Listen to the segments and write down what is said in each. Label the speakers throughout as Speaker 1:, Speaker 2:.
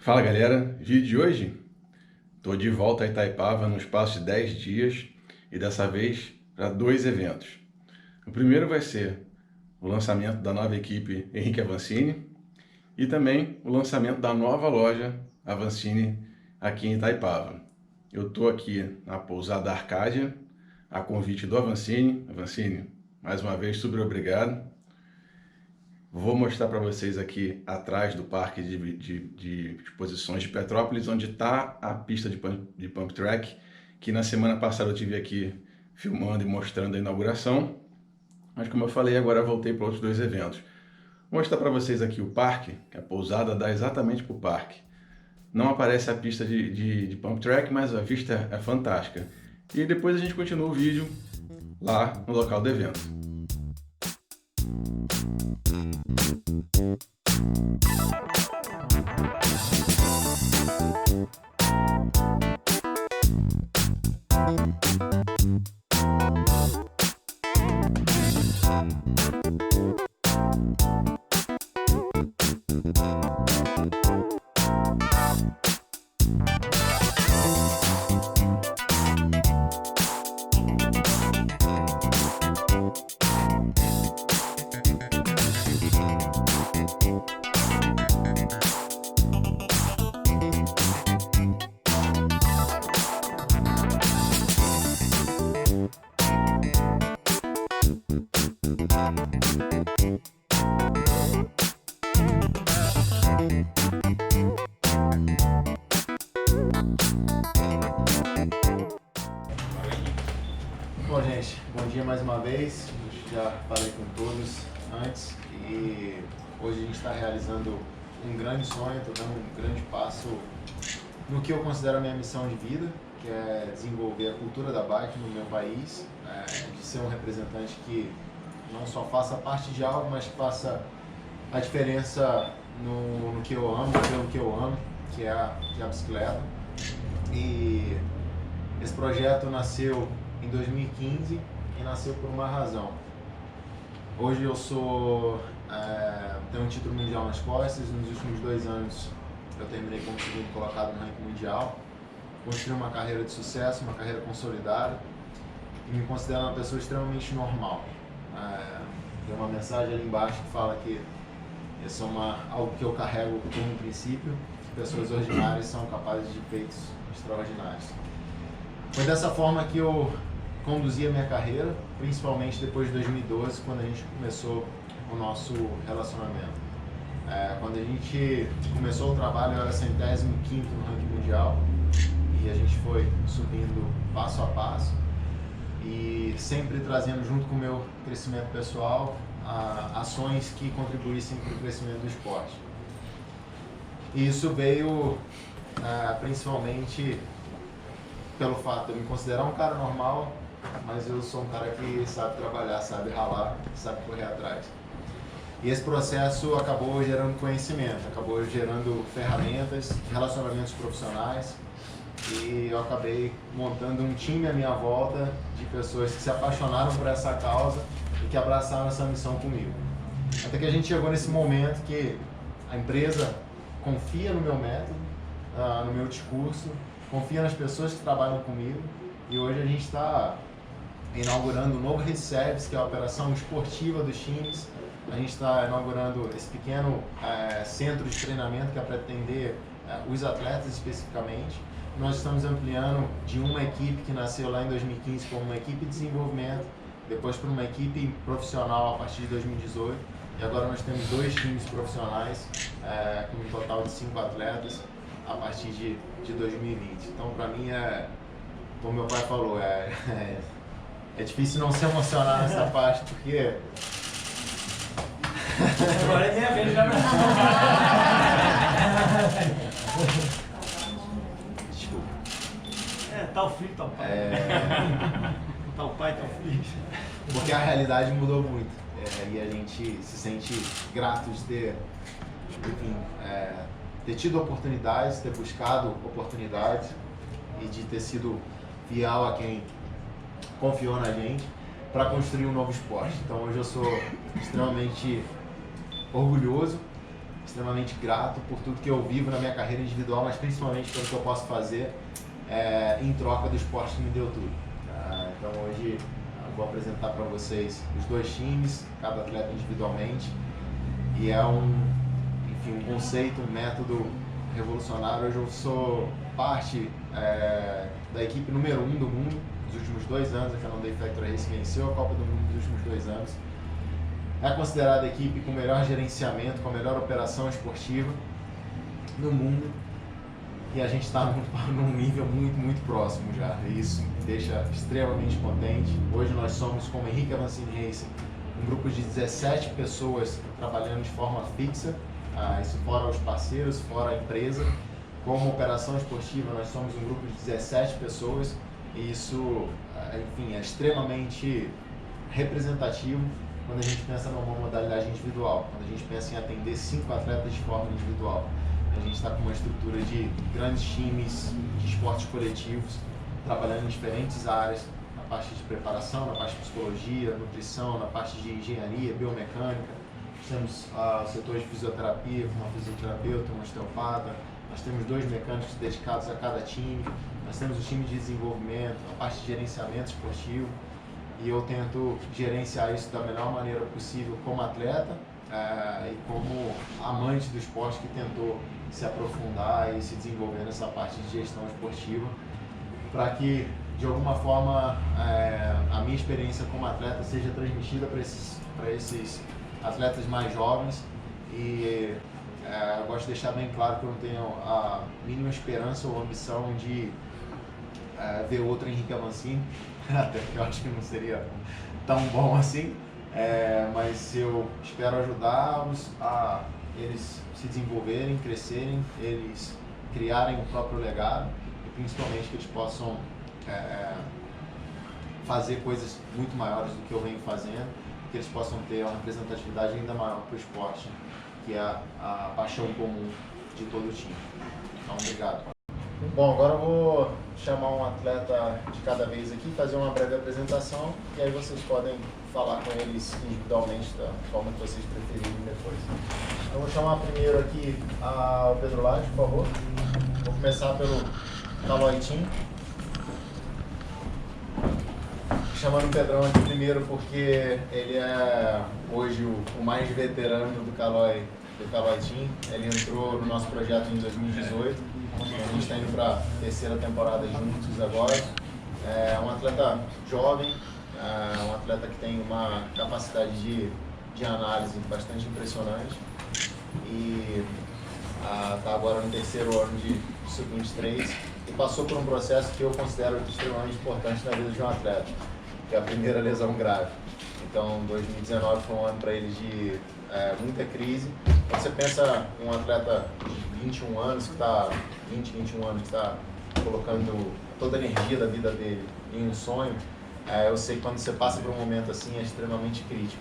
Speaker 1: Fala galera, vídeo de hoje, estou de volta a Itaipava no espaço de 10 dias e dessa vez para 2 eventos. O primeiro vai ser o lançamento da nova equipe Henrique Avancini e também o lançamento da nova loja Avancini aqui em Itaipava. Eu estou aqui na pousada Arcádia, a convite do Avancini. Avancini, mais uma vez, super obrigado. Vou mostrar para vocês aqui atrás do parque de exposições de Petrópolis, onde está a pista de pump track, que na semana passada eu tive aqui filmando e mostrando a inauguração. Mas como eu falei, agora eu voltei para outros 2 eventos. Vou mostrar para vocês aqui o parque, que a pousada dá exatamente para o parque. Não aparece a pista de pump track, mas a vista é fantástica. E depois a gente continua o vídeo lá no local do evento.
Speaker 2: Bom, gente, bom dia mais uma vez. Já falei com todos antes e hoje a gente está realizando um grande sonho, estou dando um grande passo no que eu considero a minha missão de vida, que é desenvolver a cultura da bike no meu país, de ser um representante que não só faça parte de algo, mas faça a diferença no que eu amo, pelo que eu amo, que é a bicicleta. E esse projeto nasceu em 2015 e nasceu por uma razão. Hoje eu tenho um título mundial nas costas. Nos últimos 2 anos eu terminei como segundo colocado no ranking mundial. Construí uma carreira de sucesso, uma carreira consolidada e me considero uma pessoa extremamente normal. Tem uma mensagem ali embaixo que fala que isso é algo que eu carrego como um princípio, que pessoas ordinárias são capazes de feitos extraordinários. Foi dessa forma que eu conduzi a minha carreira, principalmente depois de 2012, quando a gente começou o nosso relacionamento. Quando a gente começou o trabalho, eu era 105º no ranking mundial e a gente foi subindo passo a passo e sempre trazendo junto com o meu crescimento pessoal ações que contribuíssem para o crescimento do esporte. E isso veio principalmente pelo fato de eu me considerar um cara normal, mas eu sou um cara que sabe trabalhar, sabe ralar, sabe correr atrás. E esse processo acabou gerando conhecimento, acabou gerando ferramentas, relacionamentos profissionais, e eu acabei montando um time à minha volta de pessoas que se apaixonaram por essa causa e que abraçaram essa missão comigo. Até que a gente chegou nesse momento que a empresa confia no meu método, no meu discurso, confia nas pessoas que trabalham comigo, e hoje a gente está inaugurando um novo Reserves, que é a operação esportiva dos times. A gente está inaugurando esse pequeno centro de treinamento que é para atender os atletas especificamente. Nós estamos ampliando de uma equipe que nasceu lá em 2015 como uma equipe de desenvolvimento, depois para uma equipe profissional a partir de 2018, e agora nós temos 2 times profissionais com um total de 5 atletas a partir de 2020. Então, para mim, como meu pai falou, é difícil não se emocionar nessa parte, porque...
Speaker 3: Agora é minha vez, já.
Speaker 2: Desculpa.
Speaker 3: Tal filho, tal pai. Tal pai, tal filho.
Speaker 2: Porque a realidade mudou muito. E a gente se sente grato de ter, enfim, ter tido oportunidades, ter buscado oportunidades e de ter sido fiel a quem confiou na gente para construir um novo esporte. Então hoje eu sou extremamente orgulhoso, extremamente grato por tudo que eu vivo na minha carreira individual, mas principalmente pelo que eu posso fazer em troca do esporte que me deu tudo. Então hoje eu vou apresentar para vocês os dois times, cada atleta individualmente, e é um conceito, um método revolucionário. Hoje eu sou parte da equipe número 1 do mundo nos últimos 2 anos. A Cannondale Factory Racing venceu a Copa do Mundo nos últimos 2 anos. É considerada a equipe com o melhor gerenciamento, com a melhor operação esportiva no mundo, e a gente está num nível muito próximo já, e isso me deixa extremamente contente. Hoje nós somos, como Henrique Avancini Racing, um grupo de 17 pessoas trabalhando de forma fixa, isso fora os parceiros, fora a empresa. Como operação esportiva nós somos um grupo de 17 pessoas, e isso é extremamente representativo quando a gente pensa numa modalidade individual, quando a gente pensa em atender 5 atletas de forma individual. A gente está com uma estrutura de grandes times de esportes coletivos, trabalhando em diferentes áreas, na parte de preparação, na parte de psicologia, nutrição, na parte de engenharia, biomecânica. Temos o setor de fisioterapia, com uma fisioterapeuta, um osteopata. Nós temos 2 mecânicos dedicados a cada time. Nós temos o time de desenvolvimento, a parte de gerenciamento esportivo. E eu tento gerenciar isso da melhor maneira possível como atleta e como amante do esporte que tentou se aprofundar e se desenvolver nessa parte de gestão esportiva, para que, de alguma forma, a minha experiência como atleta seja transmitida para esses atletas mais jovens. E eu gosto de deixar bem claro que eu não tenho a mínima esperança ou ambição de ver outro Henrique Avancini, até porque eu acho que não seria tão bom assim, mas eu espero ajudá-los a eles se desenvolverem, crescerem, eles criarem o próprio legado, e principalmente que eles possam fazer coisas muito maiores do que eu venho fazendo, que eles possam ter uma representatividade ainda maior para o esporte, que é a paixão comum de todo o time. Então, obrigado. Bom, agora eu vou chamar um atleta de cada vez aqui, fazer uma breve apresentação, e aí vocês podem falar com eles individualmente da forma que vocês preferirem depois. Então, vou chamar primeiro aqui o Pedro Lage, por favor. Vou começar pelo Caloitinho. Chamando o Pedrão aqui primeiro porque ele é hoje o mais veterano do Caloi Team. Ele entrou no nosso projeto em 2018. A gente está indo para a 3ª temporada juntos agora. É um atleta jovem, um atleta que tem uma capacidade de análise bastante impressionante. E está agora no 3º ano de Sub-23 e passou por um processo que eu considero extremamente importante na vida de um atleta, que é a primeira lesão grave. Então, 2019 foi um ano para ele de muita crise. Quando você pensa em um atleta de 21 anos, que está 21 anos, que está colocando toda a energia da vida dele em um sonho, eu sei que quando você passa por um momento assim é extremamente crítico.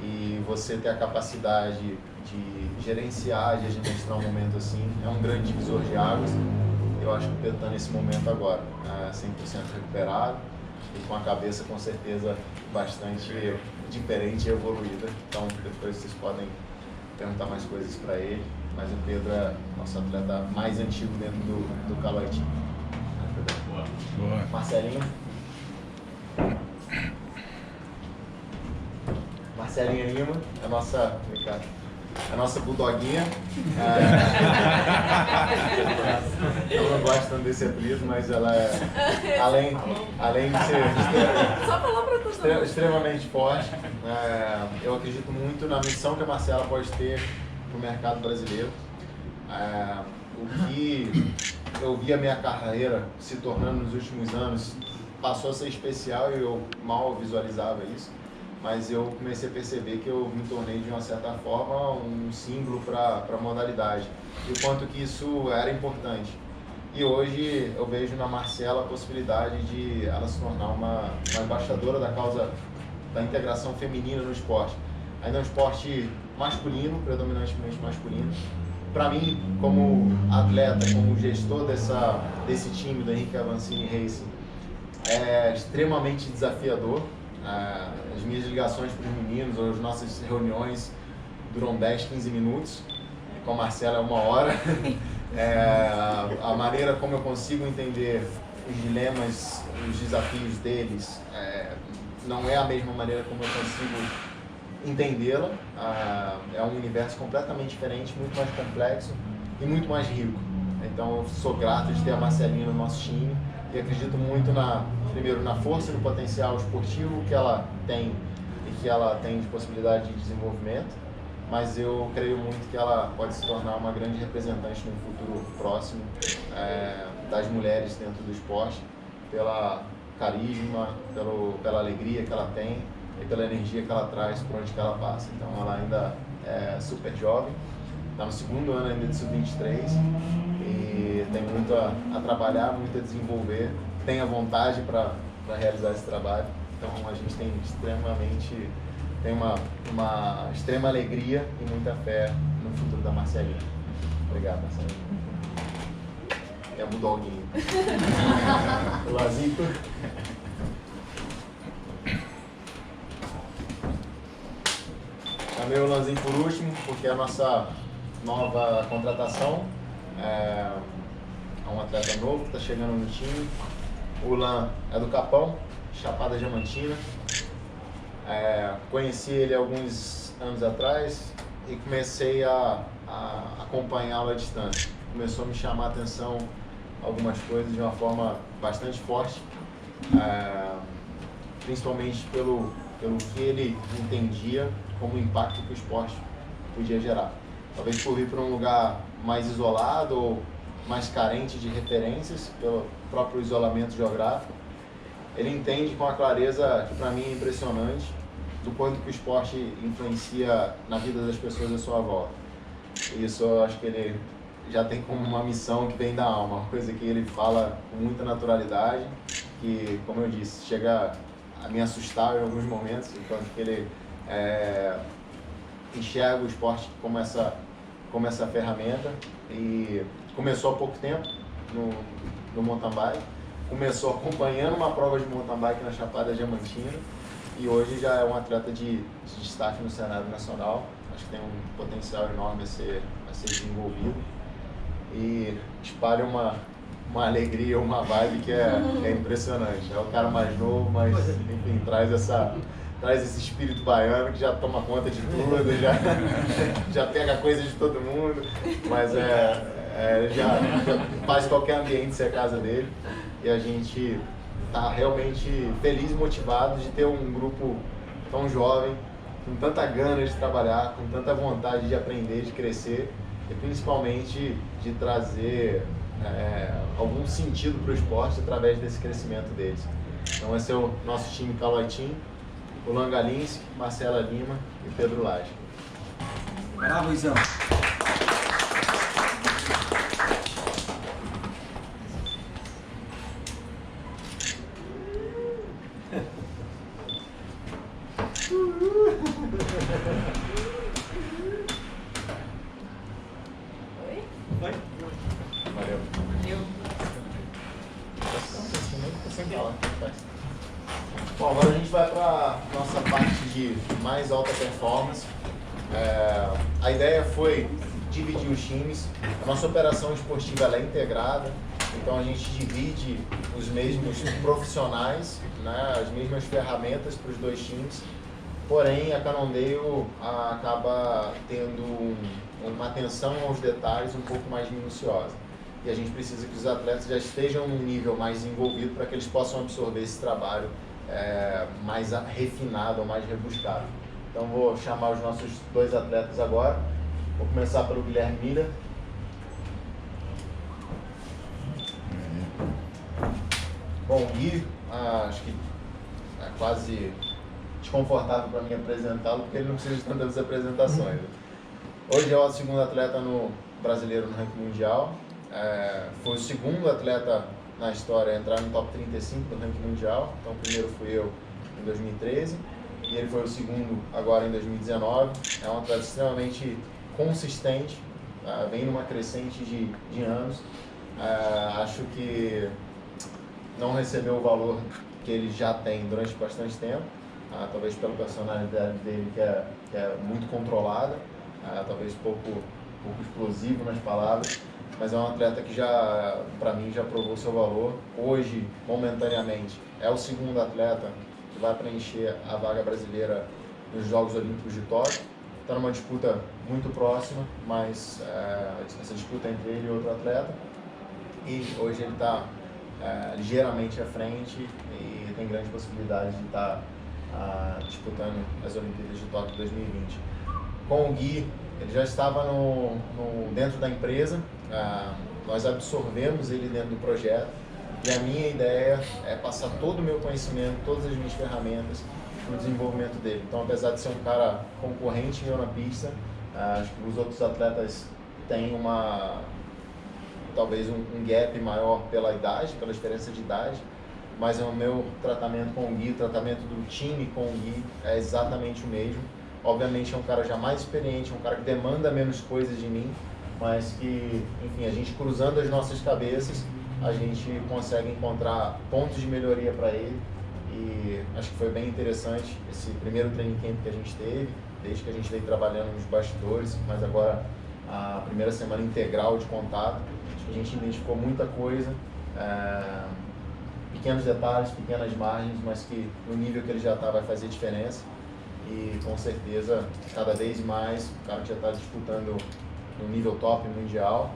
Speaker 2: E você ter a capacidade de gerenciar, de administrar um momento assim, é um grande divisor de águas. Eu acho que o Pedro está nesse momento agora, 100% recuperado, e com a cabeça com certeza bastante diferente e evoluída. Então depois vocês podem perguntar mais coisas para ele, mas o Pedro é nosso atleta mais antigo dentro do Caloi Team.
Speaker 1: Boa.
Speaker 2: Marcelinho. Marcelinha Lima, a nossa bulldoguinha. Eu não gosto tanto desse apelido, mas ela é, além de ser extremamente forte, eu acredito muito na missão que a Marcela pode ter no mercado brasileiro. O que eu vi a minha carreira se tornando nos últimos anos passou a ser especial e eu mal visualizava isso. Mas eu comecei a perceber que eu me tornei, de uma certa forma, um símbolo para a modalidade. E o quanto que isso era importante. E hoje eu vejo na Marcela a possibilidade de ela se tornar uma embaixadora da causa da integração feminina no esporte. Ainda é um esporte masculino, predominantemente masculino. Para mim, como atleta, como gestor desse time do Henrique Avancini Racing, é extremamente desafiador. As minhas ligações para os meninos ou as nossas reuniões duram 10, 15 minutos com a Marcela é 1 hora. A maneira como eu consigo entender os dilemas, os desafios deles, não é a mesma maneira como eu consigo entendê-la. É um universo completamente diferente, muito mais complexo e muito mais rico. Então eu sou grato de ter a Marcelinha no nosso time e acredito muito primeiro na força e no potencial esportivo que ela tem e que ela tem de possibilidade de desenvolvimento, mas eu creio muito que ela pode se tornar uma grande representante no futuro próximo das mulheres dentro do esporte, pela carisma, pela alegria que ela tem e pela energia que ela traz por onde que ela passa. Então ela ainda é super jovem, está no 2º ano ainda de sub-23 e tem muito a trabalhar, muito a desenvolver, tem a vontade para realizar esse trabalho. Então a gente tem uma extrema alegria e muita fé no futuro da Marcelinha. Obrigado, Marcelinha. É um doguinho. O Lazito. Chamei o Lanzinho por último, porque é a nossa nova contratação. É um atleta novo que está chegando no time. O Lan é do Capão, Chapada Diamantina. Conheci ele alguns anos atrás e comecei a acompanhá-lo à distância. Começou a me chamar a atenção algumas coisas de uma forma bastante forte, principalmente pelo que ele entendia como impacto que o esporte podia gerar. Talvez por vir para um lugar mais isolado ou mais carente de referências, pelo próprio isolamento geográfico, ele entende com a clareza que para mim é impressionante do quanto que o esporte influencia na vida das pessoas à sua volta. Isso eu acho que ele já tem como uma missão que vem da alma, uma coisa que ele fala com muita naturalidade, que, como eu disse, chega a me assustar em alguns momentos, enquanto que ele enxerga o esporte como essa ferramenta. E começou há pouco tempo no mountain bike, começou acompanhando uma prova de mountain bike na Chapada Diamantina e hoje já é um atleta de destaque no cenário nacional. Acho que tem um potencial enorme a ser desenvolvido e espalha uma alegria, uma vibe que é impressionante. É o cara mais novo, mas enfim, traz esse espírito baiano que já toma conta de tudo, já pega coisa de todo mundo, mas já faz qualquer ambiente ser a casa dele. E a gente está realmente feliz e motivado de ter um grupo tão jovem, com tanta gana de trabalhar, com tanta vontade de aprender, de crescer e principalmente de trazer algum sentido para o esporte através desse crescimento deles. Então esse é o nosso time Caloi Team, o Lan Galinski, Marcela Lima e Pedro Lage.
Speaker 4: Bravo, Izão.
Speaker 3: Vai.
Speaker 2: Valeu. Bom, agora a gente vai para a nossa parte de mais alta performance. A ideia foi dividir os times. A nossa operação esportiva ela é integrada, então a gente divide os mesmos profissionais, né, as mesmas ferramentas para os dois times. Porém, a Cannondale acaba tendo uma atenção aos detalhes um pouco mais minuciosa. E a gente precisa que os atletas já estejam num nível mais desenvolvido para que eles possam absorver esse trabalho mais refinado ou mais rebuscado. Então vou chamar os nossos dois atletas agora. Vou começar pelo Guilherme Mira. Bom, o Gui, acho que é quase desconfortável para mim apresentá-lo, porque ele não precisa de tantas apresentações. Hoje é o segundo atleta no brasileiro no ranking mundial. Foi o segundo atleta na história a entrar no top 35 do ranking mundial. Então o primeiro fui eu em 2013 e ele foi o segundo agora em 2019. É um atleta extremamente consistente, vem numa crescente de anos. Acho que não recebeu o valor que ele já tem durante bastante tempo, talvez pela personalidade dele que é muito controlada, talvez pouco pouco explosivo nas palavras, mas é um atleta que já, para mim, já provou seu valor. Hoje, momentaneamente, é o segundo atleta que vai preencher a vaga brasileira nos Jogos Olímpicos de Tóquio. Está numa disputa muito próxima, mas essa disputa é entre ele e outro atleta. E hoje ele está ligeiramente à frente e tem grande possibilidade de estar disputando as Olimpíadas de Tóquio 2020. Com o Gui, ele já estava dentro da empresa, nós absorvemos ele dentro do projeto e a minha ideia é passar todo o meu conhecimento, todas as minhas ferramentas para o desenvolvimento dele. Então, apesar de ser um cara concorrente meu na pista, acho que os outros atletas têm talvez um gap maior pela idade, pela diferença de idade, mas o meu tratamento com o Gui, o tratamento do time com o Gui é exatamente o mesmo. Obviamente é um cara já mais experiente, um cara que demanda menos coisas de mim, mas que, enfim, a gente cruzando as nossas cabeças, a gente consegue encontrar pontos de melhoria para ele. E acho que foi bem interessante esse primeiro training camp que a gente teve, desde que a gente veio trabalhando nos bastidores, mas agora a primeira semana integral de contato. Acho que a gente identificou muita coisa, pequenos detalhes, pequenas margens, mas que no nível que ele já está vai fazer diferença. E com certeza, cada vez mais, o cara que já está disputando no nível top mundial,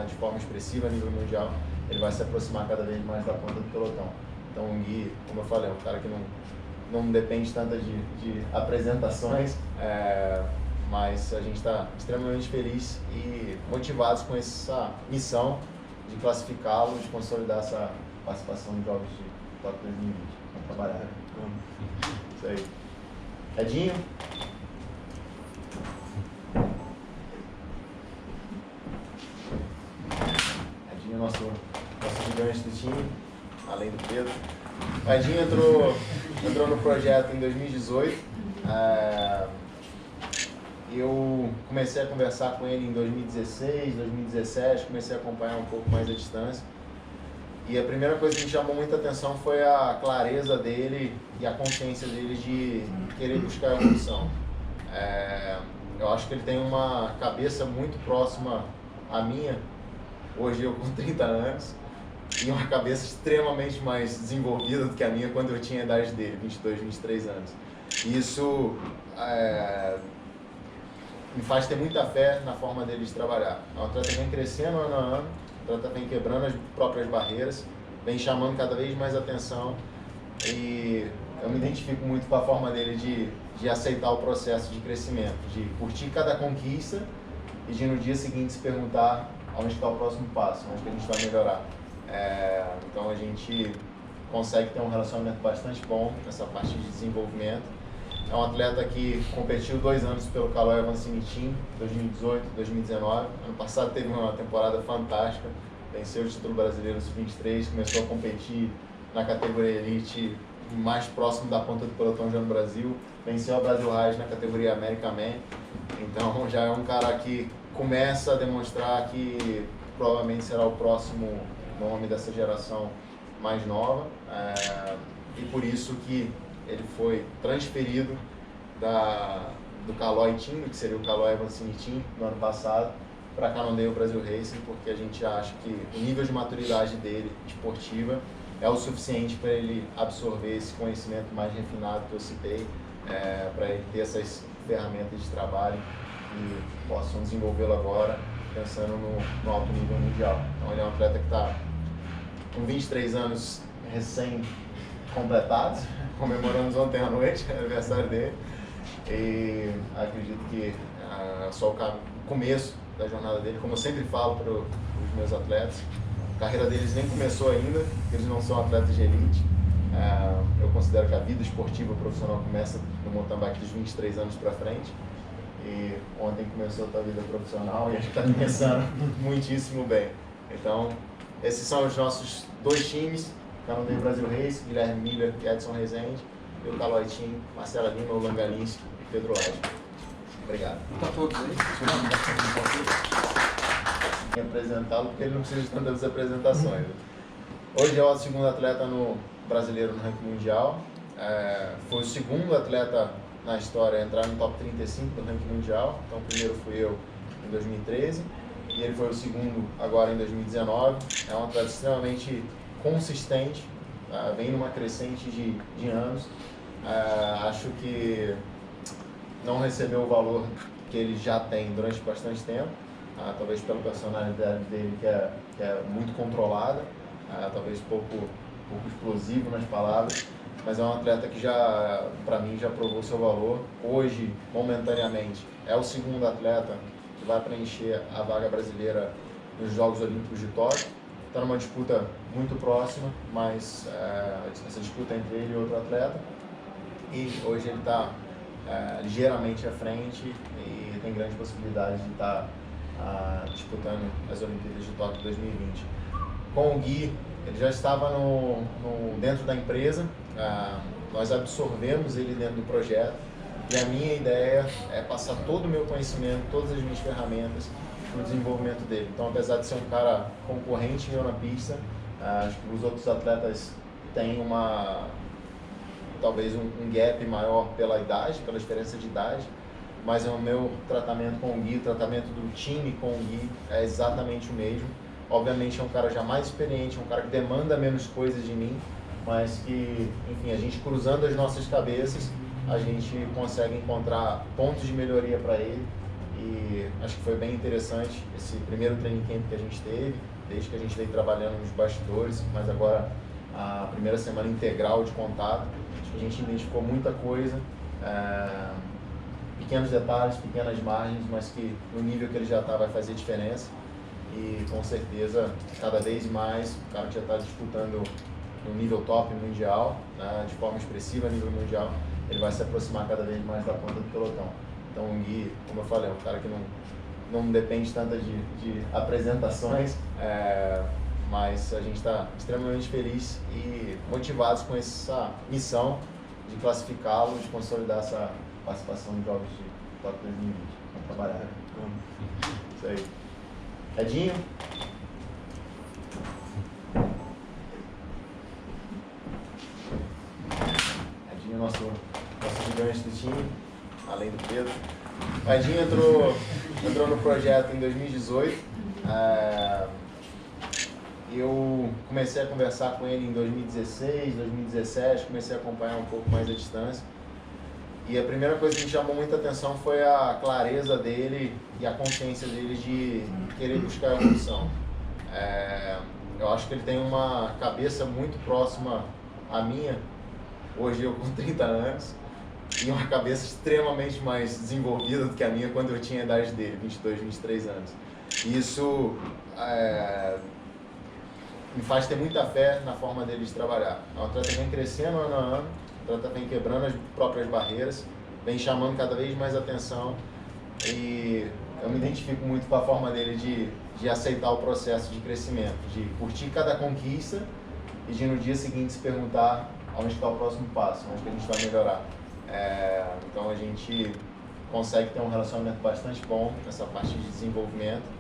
Speaker 2: de forma expressiva a nível mundial, ele vai se aproximar cada vez mais da ponta do pelotão. Então o Gui, como eu falei, é um cara que não depende tanto de apresentações, mas a gente está extremamente feliz e motivados com essa missão de classificá-lo, de consolidar essa participação nos Jogos de Tóquio 2020. Vamos trabalhar. Isso aí. Edinho. Edinho, nosso gigante do time, além do Pedro. O Edinho entrou no projeto em 2018. Eu comecei a conversar com ele em 2016, 2017, comecei a acompanhar um pouco mais a distância. E a primeira coisa que me chamou muita atenção foi a clareza dele e a consciência dele de querer buscar a evolução. Eu acho que ele tem uma cabeça muito próxima à minha, hoje eu com 30 anos, e uma cabeça extremamente mais desenvolvida do que a minha quando eu tinha a idade dele, 22, 23 anos. E isso me faz ter muita fé na forma dele de trabalhar. É um atleta que vem crescendo ano a ano, o atleta vem quebrando as próprias barreiras, vem chamando cada vez mais atenção e eu me identifico muito com a forma dele de aceitar o processo de crescimento, de curtir cada conquista e de no dia seguinte se perguntar onde está o próximo passo, onde que a gente vai melhorar. Então a gente consegue ter um relacionamento bastante bom nessa parte de desenvolvimento. É um atleta que competiu 2 anos pelo Caloi Avancini Team, 2018, 2019. Ano passado teve uma temporada fantástica, venceu o título brasileiro sub-23, começou a competir na categoria Elite mais próximo da ponta do pelotão já no Brasil, venceu a Brasil Rise na categoria America Man. Então já é um cara que começa a demonstrar que provavelmente será o próximo nome dessa geração mais nova, e por isso que ele foi transferido do Caloi Team, que seria o Caloi Avancini Team, no ano passado, para Cannondale Brasil Racing, porque a gente acha que o nível de maturidade dele, esportiva, é o suficiente para ele absorver esse conhecimento mais refinado que eu citei, para ele ter essas ferramentas de trabalho que possam desenvolvê-lo agora, pensando no alto nível mundial. Então ele é um atleta que está com 23 anos recém-completados, comemoramos ontem à noite, aniversário dele, e acredito que só o começo da jornada dele, como eu sempre falo para os meus atletas, a carreira deles nem começou ainda, eles não são atletas de elite. Eu considero que a vida esportiva profissional começa no mountain bike dos 23 anos para frente, e ontem começou a tua vida profissional e a gente está começando muitíssimo bem. Então, esses são os nossos 2 times, Cannondale Brasil Race, Guilherme Miller e Edson Rezende, e o Caloi Team, Marcela Lima, Olan Galinski e Pedro Lage. Obrigado.
Speaker 4: Tá todos aí?
Speaker 2: Vou apresentá-lo porque ele não precisa de tantas apresentações. Hoje é o segundo atleta brasileiro no ranking mundial, foi o segundo atleta na história a entrar no top 35 do ranking mundial, então primeiro fui eu, em 2013 e ele foi o segundo agora em 2019. É um atleta extremamente consistente, vem numa crescente de anos. Acho que não recebeu o valor que ele já tem durante bastante tempo, talvez pela personalidade dele que é muito controlada, talvez pouco explosivo nas palavras, mas é um atleta que já, para mim, já provou seu valor. Hoje, momentaneamente, é o segundo atleta que vai preencher a vaga brasileira nos Jogos Olímpicos de Tóquio. Está numa disputa muito próxima, mas essa disputa é entre ele e outro atleta. E hoje ele está ligeiramente à frente e tem grande possibilidade de estar disputando as Olimpíadas de Tóquio 2020. Com o Gui, ele já estava dentro da empresa, nós absorvemos ele dentro do projeto e a minha ideia é passar todo o meu conhecimento, todas as minhas ferramentas para o desenvolvimento dele. Então, apesar de ser um cara concorrente meu na pista, acho que os outros atletas têm talvez um gap maior pela idade, pela diferença de idade, mas o meu tratamento com o Gui, o tratamento do time com o Gui é exatamente o mesmo. Obviamente é um cara já mais experiente, um cara que demanda menos coisas de mim, mas que, enfim, a gente cruzando as nossas cabeças, a gente consegue encontrar pontos de melhoria para ele. E acho que foi bem interessante esse primeiro training camp que a gente teve, desde que a gente veio trabalhando nos bastidores, mas agora a primeira semana integral de contato. Acho que a gente identificou muita coisa, pequenos detalhes, pequenas margens, mas que no nível que ele já está vai fazer diferença. E com certeza, cada vez mais, o cara que já está disputando no nível top mundial, de forma expressiva a nível mundial, ele vai se aproximar cada vez mais da ponta do pelotão. Então o Gui, como eu falei, é um cara que não depende tanto de apresentações, mas a gente está extremamente feliz e motivados com essa missão de classificá-lo, de consolidar essa participação nos Jogos de Tóquio 2020. Vamos trabalhar. Isso aí. Edinho. Edinho, nosso gigante do time, além do Pedro. O Edinho entrou no projeto em 2018. Eu comecei a conversar com ele em 2016, 2017, comecei a acompanhar um pouco mais a distância. E a primeira coisa que me chamou muita atenção foi a clareza dele e a consciência dele de querer buscar a evolução. Eu acho que ele tem uma cabeça muito próxima à minha, hoje eu com 30 anos, e uma cabeça extremamente mais desenvolvida do que a minha quando eu tinha a idade dele, 22, 23 anos. E isso me faz ter muita fé na forma dele de trabalhar. É um atleta que vem crescendo ano a ano, o atleta vem quebrando as próprias barreiras, vem chamando cada vez mais atenção e eu me identifico muito com a forma dele de aceitar o processo de crescimento, de curtir cada conquista e de no dia seguinte se perguntar onde está o próximo passo, onde que a gente vai melhorar. Então a gente consegue ter um relacionamento bastante bom nessa parte de desenvolvimento.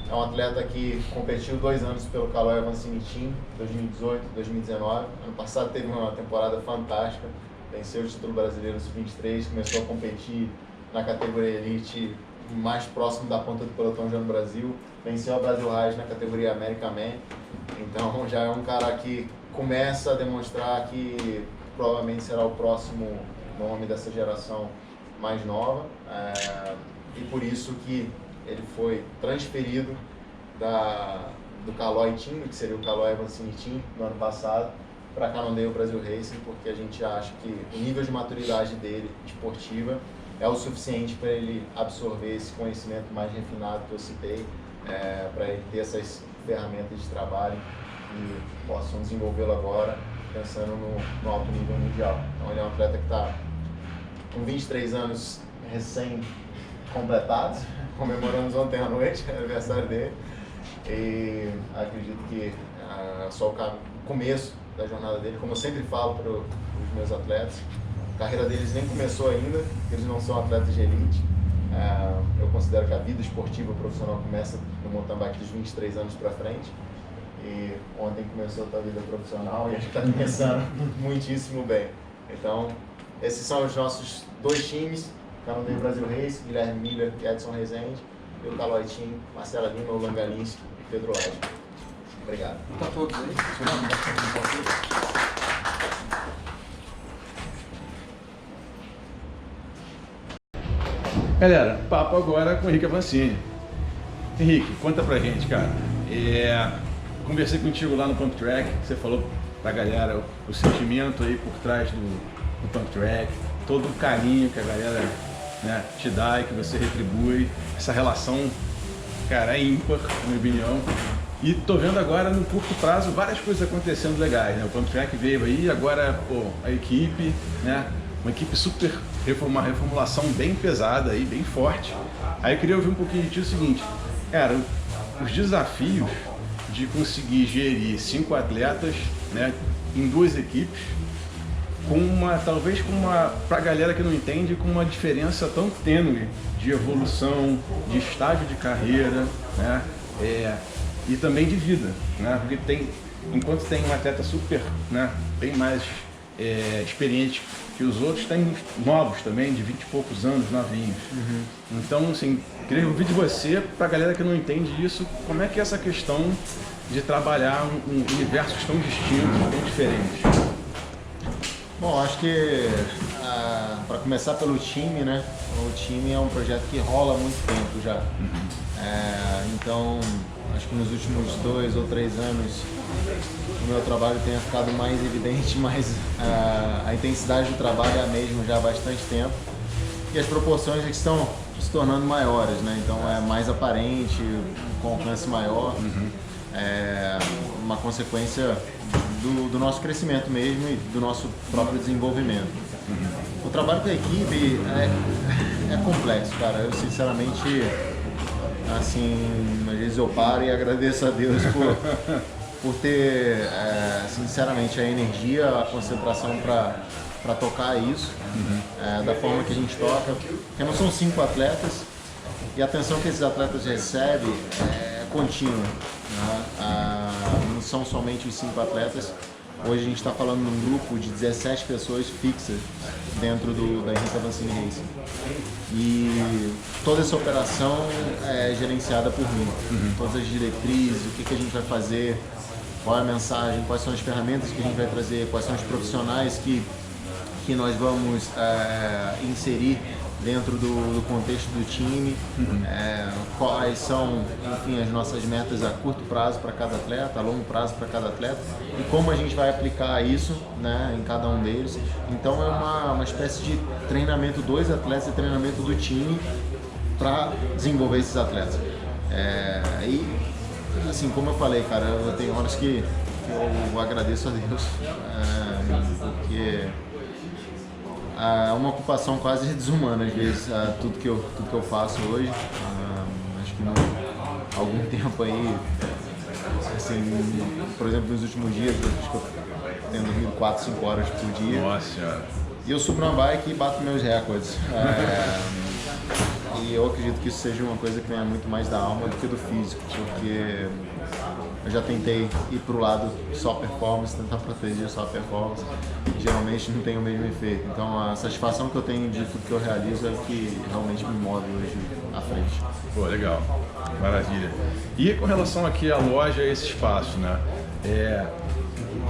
Speaker 2: É um atleta que competiu 2 anos pelo Caloi Avancini Team, 2018, 2019. Ano passado teve uma temporada fantástica, venceu o título brasileiro sub-23, começou a competir na categoria Elite mais próximo da ponta do pelotão já no Brasil, venceu a Brasil Rise na categoria America Man. Então já é um cara que começa a demonstrar que provavelmente será o próximo nome dessa geração mais nova, e por isso que ele foi transferido do Caloi Team, que seria o Caloi Avancini Team, no ano passado, para Cannondale Brasil Racing, porque a gente acha que o nível de maturidade dele, esportiva, é o suficiente para ele absorver esse conhecimento mais refinado que eu citei, para ele ter essas ferramentas de trabalho que possam desenvolvê-lo agora, pensando no alto nível mundial. Então ele é um atleta que está com 23 anos recém-completados, comemoramos ontem à noite, aniversário dele, e acredito que só o começo da jornada dele, como eu sempre falo para os meus atletas, a carreira deles nem começou ainda, eles não são atletas de elite. Eu considero que a vida esportiva profissional começa no mountain bike dos 23 anos para frente, e ontem começou a tua vida profissional e a gente está começando muitíssimo bem. Então, esses são os nossos 2 times, Cannondale Brasil Race, Guilherme Miller e Edson Rezende. eu, Calói Team, Marcela Lima, o Langalinski e Pedro Lage. Obrigado.
Speaker 4: Tá todos aí?
Speaker 1: Galera, papo agora com o Henrique Avancini. Henrique, conta pra gente, cara. Conversei contigo lá no Pump Track, você falou pra galera o sentimento aí por trás do Pump Track, todo o carinho que a galera, né, te dá e que você retribui. Essa relação, cara, é ímpar, na minha opinião. E tô vendo agora, no curto prazo, várias coisas acontecendo legais, né? O Pump Track veio aí, agora, pô, a equipe, né? Uma equipe super, uma reformulação bem pesada aí, bem forte. Aí eu queria ouvir um pouquinho de ti o seguinte, cara, os desafios de conseguir gerir 5 atletas, né, em 2 equipes, talvez pra galera que não entende, com uma diferença tão tênue de evolução, de estágio de carreira, né, e também de vida, né, porque enquanto tem um atleta super, né, bem mais experiente que os outros, tem novos também, de 20 e poucos anos, novinhos. Então, assim, queria ouvir de você, pra galera que não entende isso, como é que é essa questão de trabalhar universos tão distintos, tão diferentes?
Speaker 2: Bom, acho que para começar pelo time, né? O time é um projeto que rola há muito tempo já. Então, acho que nos últimos 2 ou 3 anos o meu trabalho tenha ficado mais evidente, mas a intensidade do trabalho é a mesma já há bastante tempo e as proporções estão se tornando maiores, né? Então é mais aparente, com alcance maior, uma consequência do nosso crescimento mesmo e do nosso próprio desenvolvimento. O trabalho com a equipe é complexo, cara. Eu sinceramente, assim, às vezes eu paro e agradeço a Deus por ter, sinceramente, a energia, a concentração para tocar isso, da forma que a gente toca, porque não são 5 atletas e a atenção que esses atletas recebem é contínua, né? Não são somente os 5 atletas. Hoje a gente está falando num grupo de 17 pessoas fixas dentro da Henrique Avancini Racing. E toda essa operação é gerenciada por mim. Todas as diretrizes, o que a gente vai fazer, qual é a mensagem, quais são as ferramentas que a gente vai trazer, quais são os profissionais que nós vamos inserir dentro do contexto do time, quais são, enfim, as nossas metas a curto prazo para cada atleta, a longo prazo para cada atleta e como a gente vai aplicar isso, né, em cada um deles. Então é uma espécie de treinamento dos atletas e treinamento do time para desenvolver esses atletas. E assim, como eu falei, cara, eu tenho horas que eu agradeço a Deus, porque é uma ocupação quase desumana às vezes, tudo que eu faço hoje. Acho que há algum tempo aí, assim, por exemplo, nos últimos dias, acho que eu tenho dormido 4, 5 horas por dia.
Speaker 1: Nossa Senhora. E
Speaker 2: eu subo na bike e bato meus recordes. E eu acredito que isso seja uma coisa que venha muito mais da alma do que do físico, porque eu já tentei ir para o lado só performance, tentar proteger só a performance, e geralmente não tem o mesmo efeito. Então a satisfação que eu tenho de tudo que eu realizo é o que realmente me move hoje à frente.
Speaker 1: Pô, legal, maravilha. E com relação aqui à loja e esse espaço, né?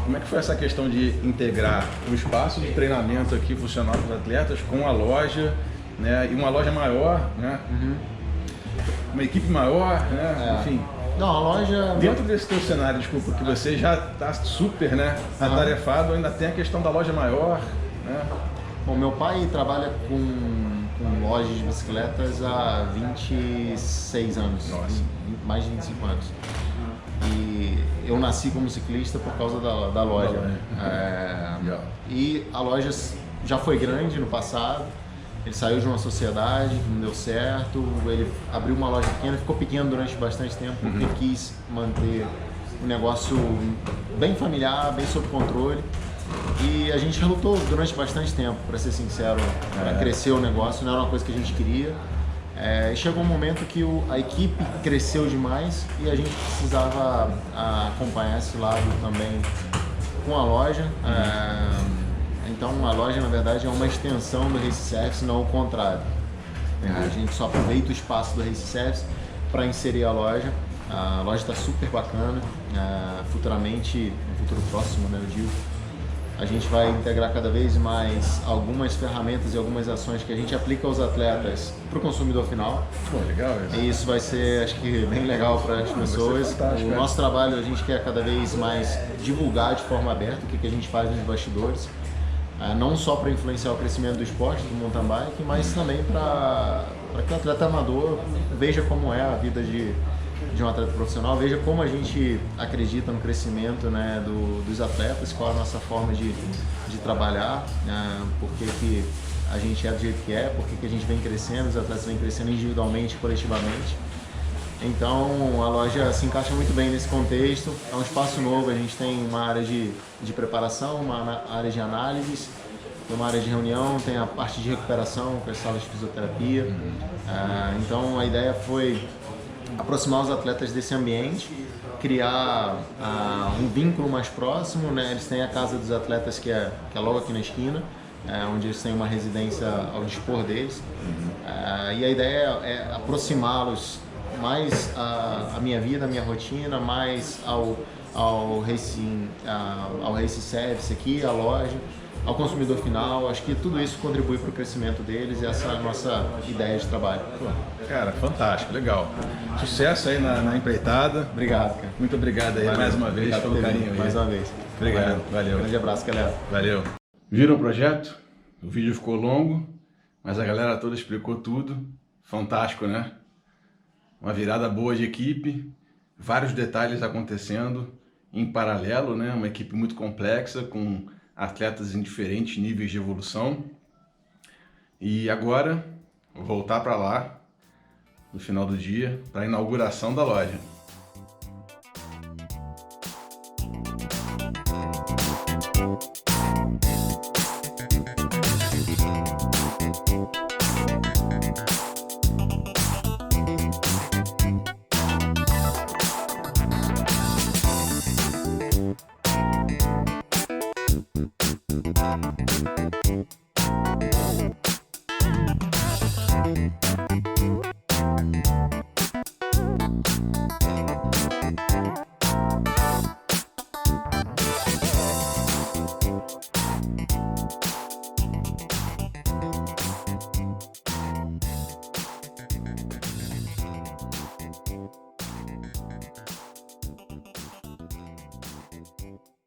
Speaker 1: Como é que foi essa questão de integrar o espaço de treinamento aqui funcional para os atletas com a loja, né? E uma loja maior, né? Uma equipe maior, né? Enfim.
Speaker 2: Não, a loja...
Speaker 1: Dentro desse teu cenário, desculpa, que você já está super, né, atarefado, ainda tem a questão da loja maior, né?
Speaker 2: Bom, meu pai trabalha com lojas de bicicletas há 26 anos,
Speaker 1: Nossa.
Speaker 2: Mais de 25 anos. E eu nasci como ciclista por causa da loja. E a loja já foi grande no passado. Ele saiu de uma sociedade, não deu certo, ele abriu uma loja pequena, ficou pequeno durante bastante tempo, porque quis manter o negócio bem familiar, bem sob controle. E a gente relutou durante bastante tempo, para ser sincero, para crescer o negócio, não era uma coisa que a gente queria. E chegou um momento que a equipe cresceu demais e a gente precisava acompanhar esse lado também com a loja. Então a loja, na verdade, é uma extensão do Race Service, não o contrário. A gente só aproveita o espaço do Race Service para inserir a loja. A loja está super bacana. Futuramente, no futuro próximo, né, eu digo, a gente vai integrar cada vez mais algumas ferramentas e algumas ações que a gente aplica aos atletas para o consumidor final.
Speaker 1: Pô, legal isso.
Speaker 2: E isso vai ser, acho que, bem legal para as pessoas.
Speaker 1: fantástico,
Speaker 2: O
Speaker 1: né?
Speaker 2: nosso trabalho, a gente quer cada vez mais divulgar de forma aberta o que a gente faz nos bastidores. Não só para influenciar o crescimento do esporte, do mountain bike, mas também para que o atleta amador veja como é a vida de um atleta profissional, veja como a gente acredita no crescimento, né, dos atletas, qual a nossa forma de trabalhar, por que a gente é do jeito que é, por que a gente vem crescendo, os atletas vêm crescendo individualmente, coletivamente. Então a loja se encaixa muito bem nesse contexto, é um espaço novo, a gente tem uma área de preparação, uma área de análises, tem uma área de reunião, tem a parte de recuperação com as salas de fisioterapia. Então a ideia foi aproximar os atletas desse ambiente, criar um vínculo mais próximo, né? Eles têm a casa dos atletas que é logo aqui na esquina, onde eles têm uma residência ao dispor deles. E a ideia é aproximá-los mais à minha vida, à minha rotina, mais ao racing service aqui, à loja, ao consumidor final. Acho que tudo isso contribui para o crescimento deles e essa é a nossa ideia de trabalho.
Speaker 1: Cara, fantástico, legal. Sucesso aí na empreitada.
Speaker 2: Obrigado, cara.
Speaker 1: Muito obrigado aí mais uma vez pelo carinho aí.
Speaker 2: Mais uma vez.
Speaker 1: Obrigado, valeu.
Speaker 2: Grande abraço, galera.
Speaker 1: Valeu. Viram o projeto? O vídeo ficou longo, mas a galera toda explicou tudo. Fantástico, né? Uma virada boa de equipe, vários detalhes acontecendo em paralelo, né? Uma equipe muito complexa, com atletas em diferentes níveis de evolução. E agora, vou voltar para lá, no final do dia, para a inauguração da loja.